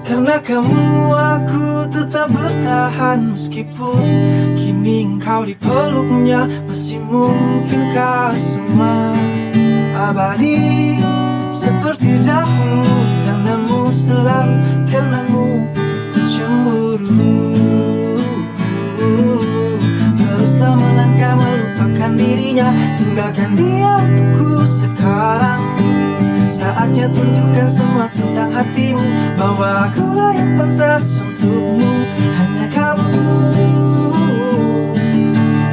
Karena kamu aku tetap bertahan, meskipun kini engkau di peluknya. Masih mungkinkah semua abadi seperti dahulu? Karenamu selalu, karenamu ku cemburu. Teruslah melangkah melupakan dirinya, tinggalkan dia untukku sekarang. Saatnya tunjukkan semua tentang hatimu, bahwa akulah yang pantas untukmu. Hanya kamu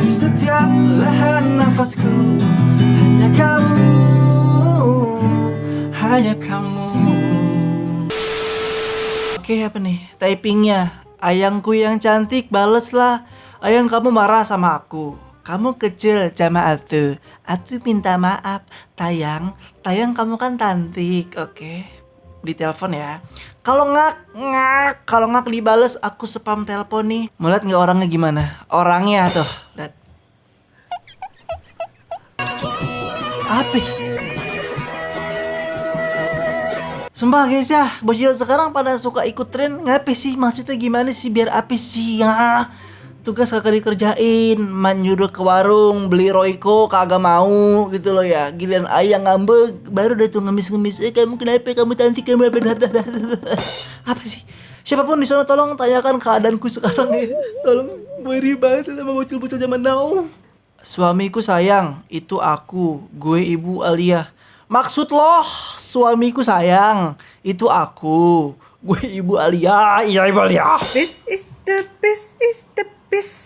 di setiap lahan nafasku. Hanya kamu, hanya kamu. Oke, apa nih typingnya? Ayangku yang cantik, baleslah. Ayang, kamu marah sama aku. Kamu kecil sama Atu. Atu minta maaf. Tayang, kamu kan cantik. Oke, ditelepon ya. Kalau ngak dibales, aku spam telepon nih. Mau liat nggak orangnya gimana? Orangnya tuh, lihat. Apa? Sumpah guys ya, bocil sekarang pada suka ikut tren. Ngapain sih? Maksudnya gimana sih? Biar apa sih ya? Tugas kagak dikerjain, nyuruh ke warung beli Royco kagak mau gitu loh ya. Giliran ayang ngambek baru udah tuh ngemis-ngemis. Kamu kenapa? Kamu cantik, kamu apa sih? Siapapun di sana tolong tanyakan keadaanku sekarang ya. Tolong, gue banget sama bocil-bocil zaman now. Suamiku sayang, itu aku, gue Ibu Alia. Maksud loh, suamiku sayang, itu aku, gue Ibu Alia. Iya, Ibu Alia. This is the best, is the best.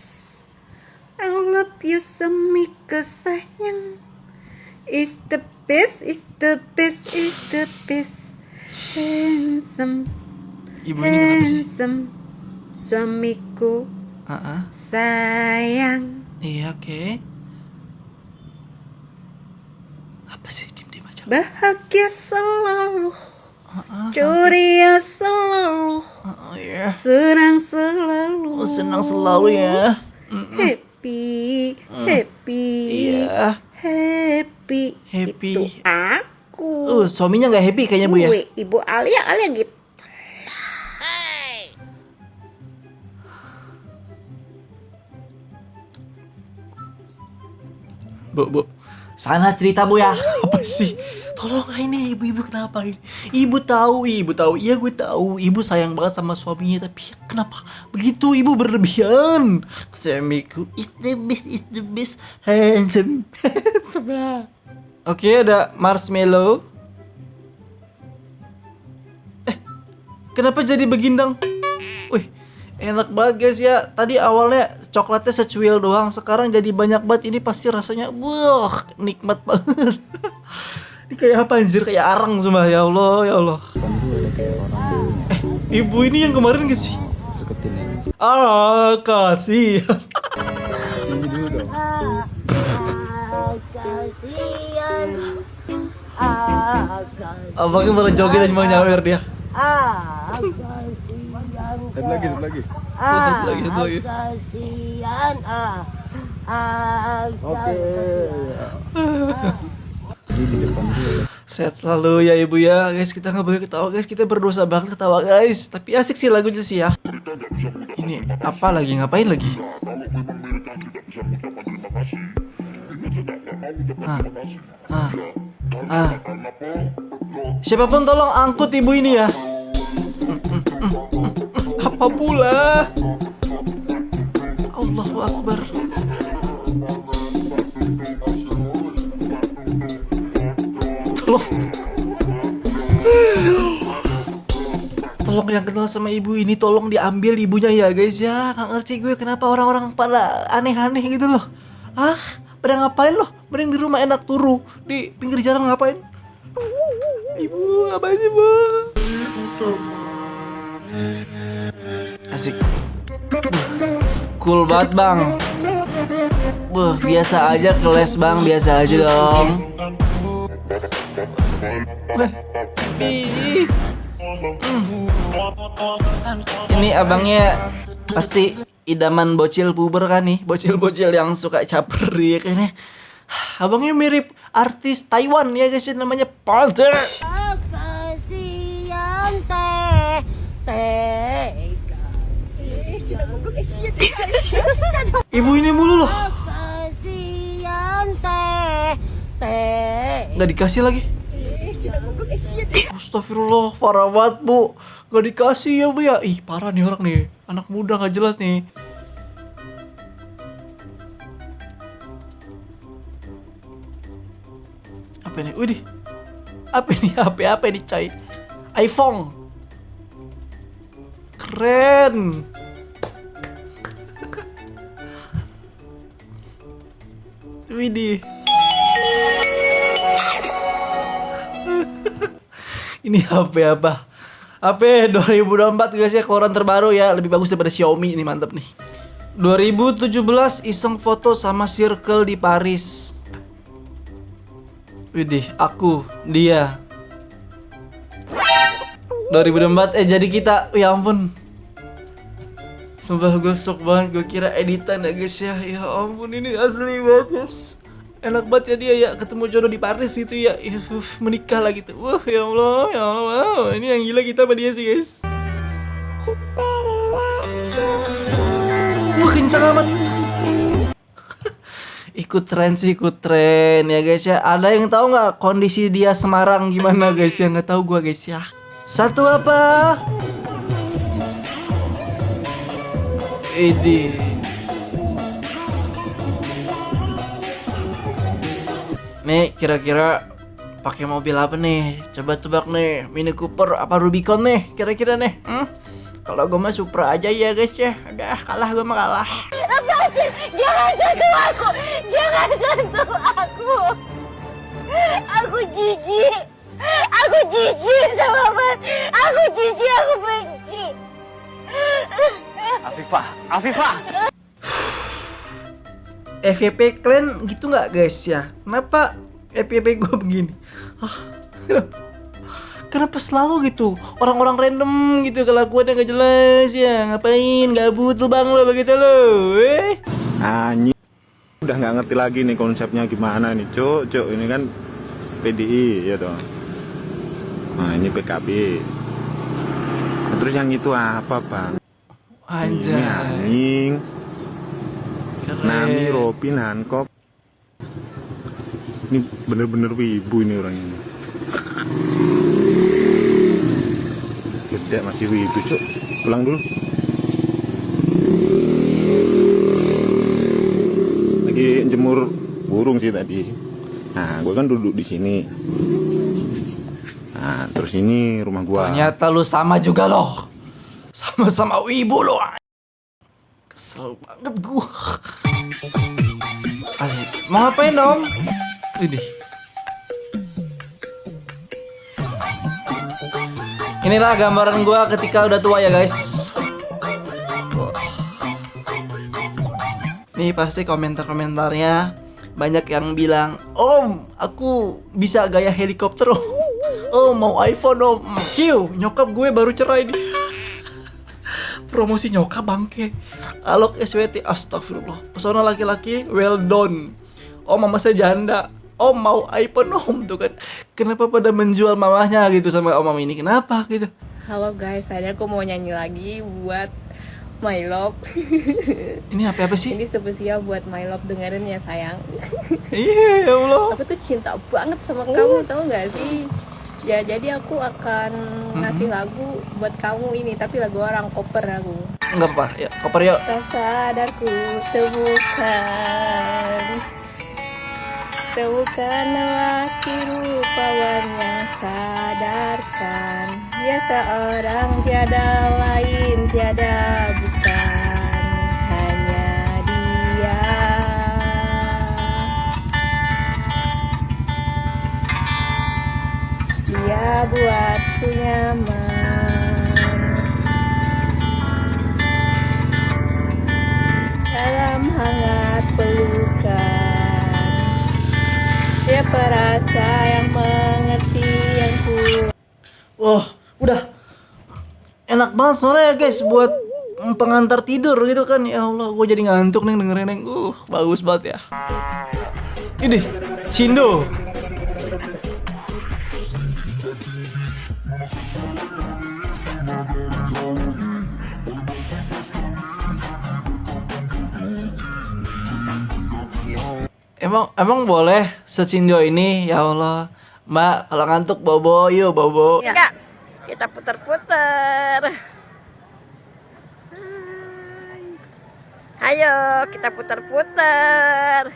I love you semika sayang. Is the best, is the best, is the best. Handsome, Ibu ini kenapa sih? handsome, suamiku sayang. Iya, oke. Apa sih, diem-diem aja. Bahagia selalu, ceria selalu, Iya. senang selalu. Senang selalu ya. Happy, happy, Iya. happy. Happy. Itu aku. Suaminya nggak happy kayaknya Bu ya. Gue Ibu Alia gitu. Bu, sana cerita Bu ya. Apa sih? Tolong ini ibu-ibu kenapa ini? Ibu tahu. Iya gue tahu. Ibu sayang banget sama suaminya, tapi kenapa begitu ibu berlebihan? Suamiku is the best, handsome. Oke, ada marshmallow. Kenapa jadi begindang? Wih, enak banget guys ya. Tadi awalnya coklatnya secuil doang, sekarang jadi banyak banget. Ini pasti rasanya wah, nikmat banget. Ini kayak apa anjir? Kayak arang semua. Ya Allah, ya Allah. Ibu ini yang kemarin gak sih? Kasih. Kasihan. Abangnya malah joget aja mau nyawer dia. Lagi. Lagi. Kasihan. Oke. Sehat selalu ya ibu ya guys. Kita nggak boleh ketawa guys, kita berdosa banget ketawa guys. Tapi asik sih lagunya sih ya. Ini apa lagi, ngapain lagi? Siapapun tolong angkut ibu ini ya. Apa pula? Allahu Akbar. Tolong yang kenal sama ibu ini tolong diambil ibunya ya guys ya. Nggak ngerti gue kenapa orang-orang pada aneh-aneh gitu loh. Pada ngapain loh? Mending di rumah enak turu, di pinggir jalan ngapain? Ibu ngapain sih bu? Asik. Cool banget bang. Biasa aja keles bang, biasa aja dong. Ini abangnya pasti idaman bocil puber kan nih, bocil-bocil yang suka caper ya kayaknya. Abangnya mirip artis Taiwan ya guys, namanya Palter. Kasihan teh tega. Ibu ini mulu loh. Kasihan teh. Nggak dikasih lagi. Astagfirullah, parah banget bu. Nggak dikasih ya bu ya. Ih parah nih orang nih. Anak muda nggak jelas nih. Apa ini? Widih. Apa ini? Apa ini coy? iPhone. Keren. Widih. Ini HP apa? HP 2024 guys ya, keluaran terbaru ya, lebih bagus daripada Xiaomi, ini mantep nih. 2017 iseng foto sama circle di Paris. Widih, aku, dia. 2024 jadi kita, ya ampun. Sumpah gue shock banget, gue kira editan ya guys ya. Ya ampun, ini asli banget guys. Enak banget ya dia ya, ketemu jodoh di Paris gitu ya. Menikah lah gitu. Wah ya Allah, ya Allah. Wow, ini yang gila kita sama dia sih guys. Wah kencang amat. Ikut tren sih, ikut tren ya guys ya. Ada yang tahu nggak kondisi dia Semarang gimana guys ya? Nggak tahu gue guys ya. Satu apa? Ini. Nih kira-kira pakai mobil apa nih? Coba tebak nih. Mini Cooper apa Rubicon nih? Kira-kira nih. Kalau gue mah Supra aja ya guys ya. Udah kalah, gue mah kalah. Jangan sentuh aku. Jangan sentuh aku. Aku jijik. Aku jijik sama Mas. Aku jijik, aku benci. Afifah. FYP kalian gitu nggak guys ya? Kenapa FYP gue begini? Kenapa selalu gitu? Orang-orang random gitu kelakuannya nggak jelas ya? Ngapain? Gabut lu bang lo begitu lo? Anjing. Udah nggak ngerti lagi nih konsepnya gimana nih, Cuk. Ini kan PDI ya toh. Nah, ini PKB. Nah, terus yang itu apa, Bang? Anjay. Ini anjing. Keren. Nami, Robin, Hancock. Ini bener-bener wibu ini orang ini. Tidak masih wibu, Cuk. Pulang dulu. Lagi jemur burung sih tadi. Nah, gue kan duduk di sini. Nah, terus ini rumah gua. Ternyata lu sama juga loh. Sama-sama wibu loh. Kesel banget gua. Asik. Mau ngapain dong? Ini. Inilah gambaran gua ketika udah tua ya guys. Nih pasti komentar-komentarnya banyak yang bilang, "Om, aku bisa gaya helikopter om. Oh, mau iPhone om." Kiu, nyokap gue baru cerai nih. Promosi nyokap bangke. Alok SWT, astagfirullah. Pesona laki-laki, well done. Oh, mama saya janda. Om mau iPhone om tuh kan. Kenapa pada menjual mamahnya gitu sama om ini? Kenapa gitu? Halo guys, saya aku mau nyanyi lagi buat My Love. Ini apa sih? Ini spesial buat My Love, dengerin ya sayang. Iya, ya Allah. Aku tuh cinta banget sama kamu, tahu nggak sih? Ya jadi aku akan ngasih lagu buat kamu ini, tapi lagu orang cover aku. Enggak apa-apa, ya koper yuk. Tak sadarku temukan lelaki rupawan yang sadarkan. Dia seorang tiada lain, tiada bukan, hanya dia. Dia buatku nyaman dalam hangat pelukan. Dia perasa yang mengerti yang ku. Wah, udah enak banget suaranya guys buat pengantar tidur gitu kan. Ya Allah, gue jadi ngantuk nih dengerin yang bagus banget ya. Ini Cindo. emang boleh secindo ini ya Allah. Mbak, kalau ngantuk bobo, yuk bobo. Enggak, kita putar-putar. Ayo, kita putar-putar.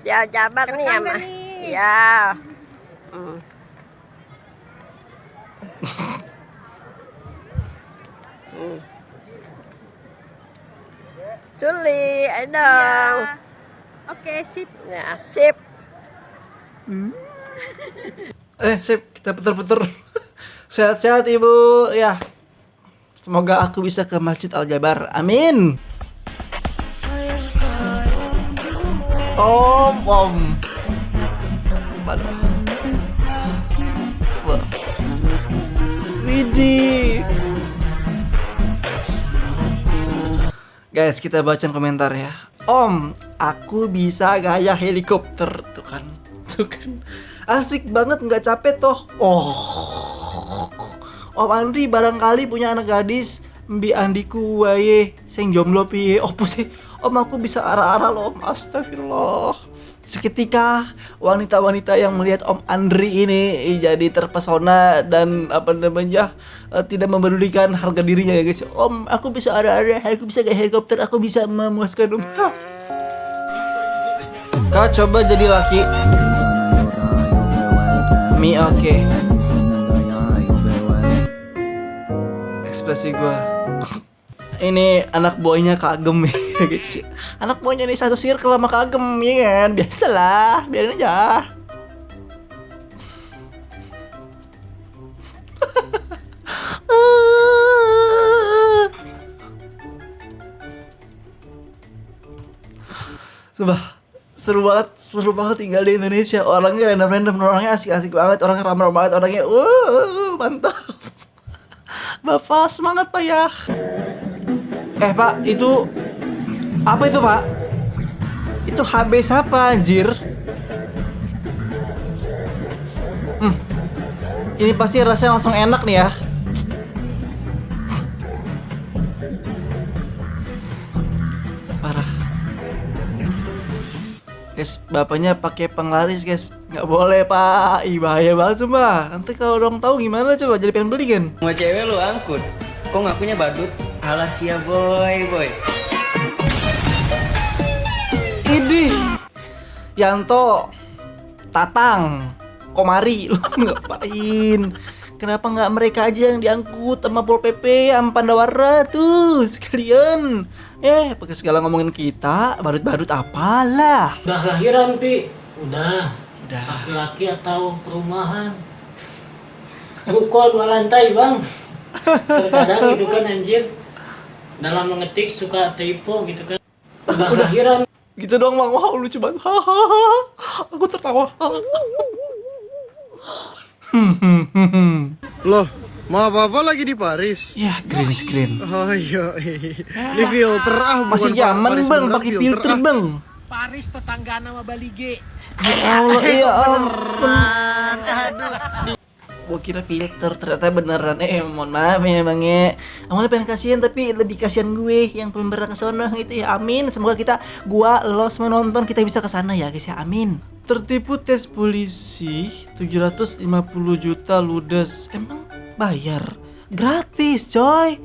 Ya, jabar nih ya, Mah. Ya. Juli, ayo dong. Oke, sip. Ya, sip. Sip, kita puter-puter. Sehat-sehat ibu, ya. Semoga aku bisa ke Masjid Al Jabar, amin. Om. Waduh. Wah. Widih. Guys, kita bacain komentar ya. Om, aku bisa gaya helikopter. Tuh kan. Asik banget, nggak capek toh. Om Andri barangkali punya anak gadis. Mbi Andiku wae sing jomblo piye. Opo sih? Om, aku bisa arah-arah loh. Astagfirullah. Seketika wanita-wanita yang melihat Om Andri ini jadi terpesona dan tidak mempedulikan harga dirinya ya guys. Om, aku bisa arah-arah, aku bisa gaya helikopter, aku bisa memuaskan Om. Kau coba jadi laki. Mi oke. Ekspresi gue. Ini anak buahnya kagem ya guys. Anak buahnya nih satu circle sama kagem ya kan. Biasalah, biarin aja. Sumpah, seru banget tinggal di Indonesia. Orangnya random, orangnya asik-asik banget, orangnya ramah banget, orangnya mantap. Bapak semangat Pak ya. Pak, itu apa itu Pak? Itu HB siapa anjir? Ini pasti rasanya langsung enak nih ya. Parah. Guys, bapaknya pakai penglaris guys. Nggak boleh Pak, bahaya banget sumpah. Nanti kalau orang tahu gimana coba, jadi pengen beli kan? Mau cewek lu angkut, kok ngakunya badut? Alas ya boy. Idih, Yanto, Tatang, Komari, lu ngapain? Kenapa nggak mereka aja yang diangkut sama Pol PP, sama Pandawara tuh sekalian? Pakai segala ngomongin kita, badut-badut apalah. Udah lahiran, Pi. Udah. Laki-laki atau perumahan? Ruko 2 lantai, Bang. Terkadang gitu kan anjir. Dalam mengetik suka typo gitu kan. Udah lahiran. Gitu doang Bang, wow lucu banget. Aku tertawa. Loh, mau apa-apa lagi di Paris? Ya, green screen. Oh iya, ini filter Masih bukan zaman Paris Bang, beneran, pakai filter Bang. Paris tetangga nama Balige. Ya Allah, ya ampun. Gua kira filter, ternyata beneran. Mohon maaf ya Bang ya. Awalnya pengen kasihan tapi lebih kasihan gue yang belum pernah ke sana gitu ya. Amin. Semoga gua lo semua nonton kita bisa ke sana ya guys ya. Amin. Tertipu tes polisi 750 juta ludes. Emang bayar? Gratis, coy.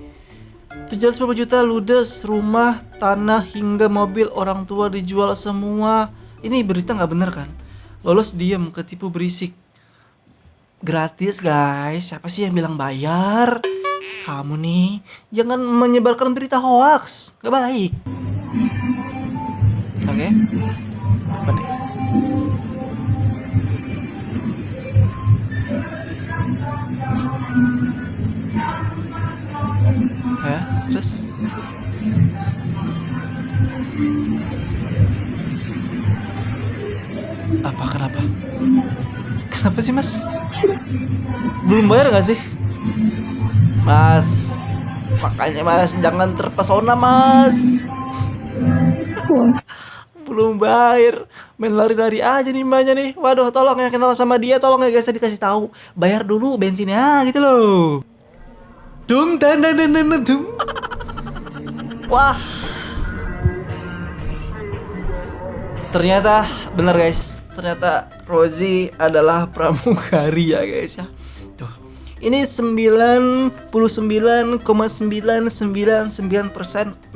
750 juta ludes, rumah, tanah hingga mobil orang tua dijual semua. Ini berita nggak bener kan? Lolos diem, ketipu berisik. Gratis guys, siapa sih yang bilang bayar? Kamu nih, jangan menyebarkan berita hoax, gak baik. Oke, apa nih? Ya, terus? Kenapa? Kenapa sih Mas? Belum bayar gak sih? Mas, makanya Mas jangan terpesona Mas. Belum bayar, main lari-lari aja nih mbaknya nih. Waduh, tolong yang kenal sama dia, tolong ya guys, dikasih tahu. Bayar dulu bensinnya gitu loh. Dum. Wah. Ternyata bener guys, ternyata Rozi adalah pramugari ya guys ya. Tuh. Ini 99,999%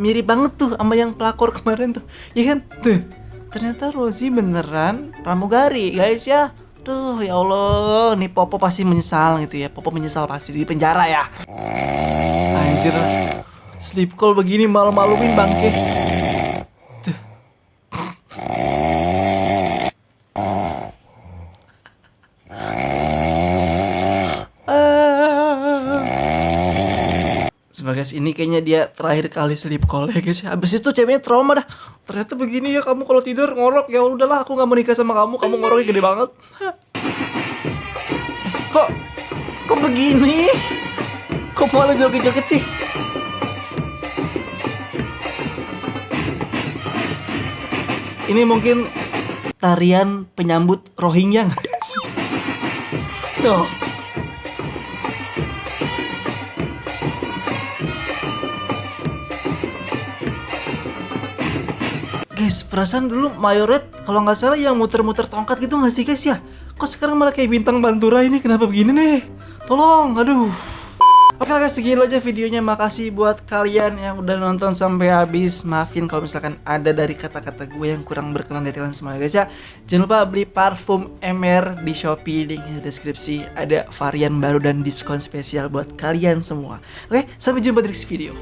mirip banget tuh sama yang pelakor kemarin tuh. Iya kan? Tuh. Ternyata Rozi beneran pramugari guys ya. Tuh ya Allah, nih Popo pasti menyesal gitu ya. Popo menyesal pasti di penjara ya. Anjir. Sleep call begini malu-maluin bangke. Tuh. Sebagai ini kayaknya dia terakhir kali sleep call ya guys ya. Habis itu ceweknya trauma dah. Ternyata begini ya, kamu kalau tidur ngorok, ya udahlah aku nggak mau nikah sama kamu ngoroknya gede banget. Kok begini? Kok malah joget-joget sih? Ini mungkin tarian penyambut Rohingya nggak sih? Tuh. Guys, perasaan dulu Mayoret kalau nggak salah yang muter-muter tongkat gitu nggak sih guys ya? Kok sekarang malah kayak bintang Bantura ini, kenapa begini nih? Tolong, aduh. Oke lah guys, segini aja videonya. Makasih buat kalian yang udah nonton sampai habis. Maafin kalau misalkan ada dari kata-kata gue yang kurang berkenan di kalian semua guys ya. Jangan lupa beli parfum MR di Shopee, linknya di deskripsi. Ada varian baru dan diskon spesial buat kalian semua. Oke, sampai jumpa di next video.